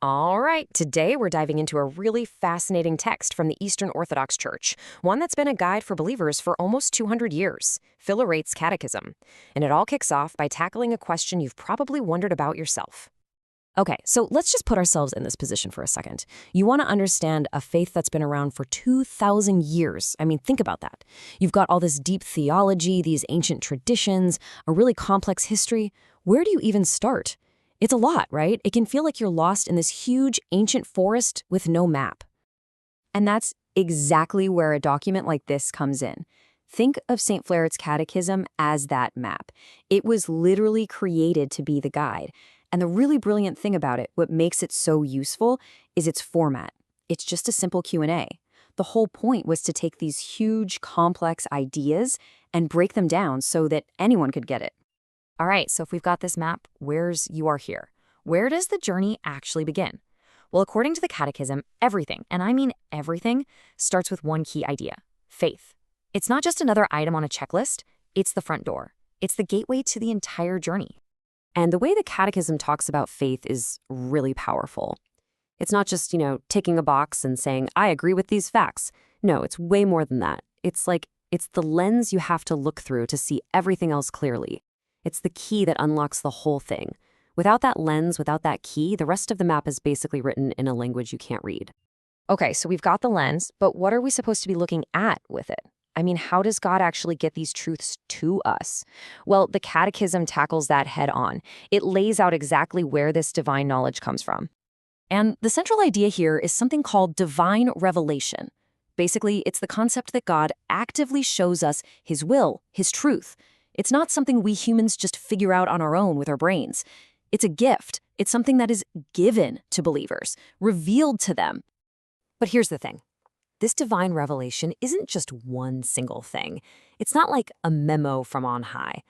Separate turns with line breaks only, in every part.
All right, today we're diving into a really fascinating text from the Eastern Orthodox Church, one that's been a guide for believers for almost 200 years, Philaret's Catechism. And it all kicks off by tackling a question you've probably wondered about yourself. Okay, so let's just put ourselves in this position for a second. You want to understand a faith that's been around for 2,000 years. I mean, think about that. You've got all this deep theology, these ancient traditions, a really complex history. Where do you even start? It's a lot, right? It can feel like you're lost in this huge ancient forest with no map.
And that's exactly where a document like this comes in. Think of St. Philaret's Catechism as that map. It was literally created to be the guide. And the really brilliant thing about it, what makes it so useful, is its format. It's just a simple Q&A. The whole point was to take these huge, complex ideas and break them down so that anyone could get it.
All right, so if we've got this map, you are here. Where does the journey actually begin? Well, according to the Catechism, everything, and I mean everything, starts with one key idea: faith. It's not just another item on a checklist, it's the front door. It's the gateway to the entire journey. And the way the Catechism talks about faith is really powerful. It's not just, ticking a box and saying, I agree with these facts. No, it's way more than that. It's the lens you have to look through to see everything else clearly. It's the key that unlocks the whole thing. Without that lens, without that key, the rest of the map is basically written in a language you can't read. Okay, so we've got the lens, but what are we supposed to be looking at with it? I mean, how does God actually get these truths to us? Well, the Catechism tackles that head on. It lays out exactly where this divine knowledge comes from. And the central idea here is something called divine revelation. Basically, it's the concept that God actively shows us his will, his truth. It's not something we humans just figure out on our own with our brains. It's a gift. It's something that is given to believers, revealed to them. But here's the thing. This divine revelation isn't just one single thing. It's not like a memo from on high.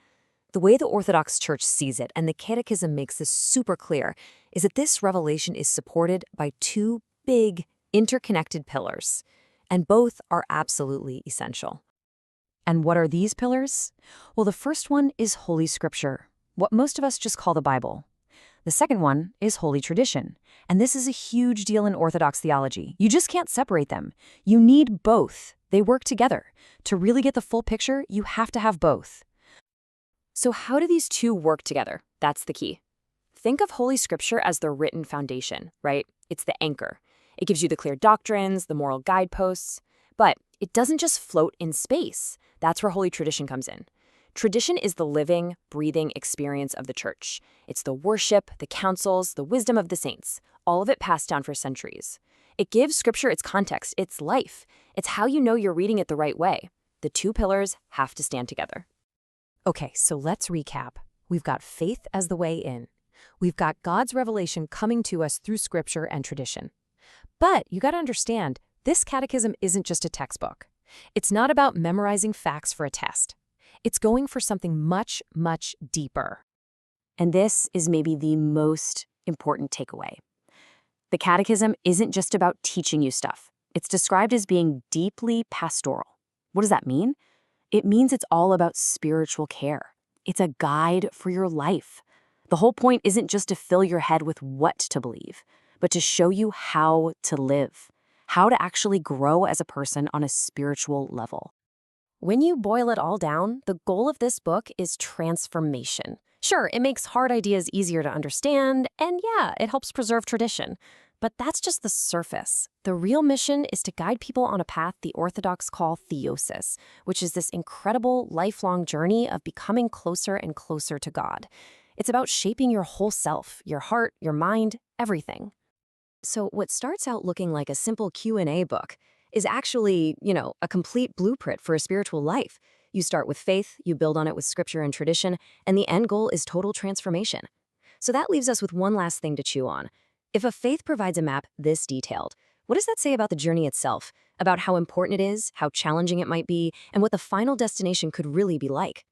The way the Orthodox Church sees it, and the Catechism makes this super clear, is that this revelation is supported by two big, interconnected pillars, and both are absolutely essential. And what are these pillars? Well, the first one is Holy Scripture, what most of us just call the Bible. The second one is Holy Tradition, and this is a huge deal in Orthodox theology. You just can't separate them. You need both. They work together. To really get the full picture, you have to have both. So how do these two work together? That's the key. Think of Holy Scripture as the written foundation, right? It's the anchor. It gives you the clear doctrines, the moral guideposts, but it doesn't just float in space. That's where Holy Tradition comes in. Tradition is the living, breathing experience of the church. It's the worship, the counsels, the wisdom of the saints, all of it passed down for centuries. It gives Scripture its context, its life. It's how you know you're reading it the right way. The two pillars have to stand together. Okay, so let's recap. We've got faith as the way in. We've got God's revelation coming to us through Scripture and tradition. But you got to understand, this catechism isn't just a textbook. It's not about memorizing facts for a test. It's going for something much, much deeper. And this is maybe the most important takeaway. The Catechism isn't just about teaching you stuff. It's described as being deeply pastoral. What does that mean? It means it's all about spiritual care. It's a guide for your life. The whole point isn't just to fill your head with what to believe, but to show you how to live, how to actually grow as a person on a spiritual level. When you boil it all down, the goal of this book is transformation. Sure, it makes hard ideas easier to understand, and yeah, it helps preserve tradition. But that's just the surface. The real mission is to guide people on a path the Orthodox call theosis, which is this incredible lifelong journey of becoming closer and closer to God. It's about shaping your whole self, your heart, your mind, everything. So what starts out looking like a simple Q&A book is actually, a complete blueprint for a spiritual life. You start with faith, you build on it with Scripture and tradition, and the end goal is total transformation. So that leaves us with one last thing to chew on. If a faith provides a map this detailed, what does that say about the journey itself? About how important it is, how challenging it might be, and what the final destination could really be like?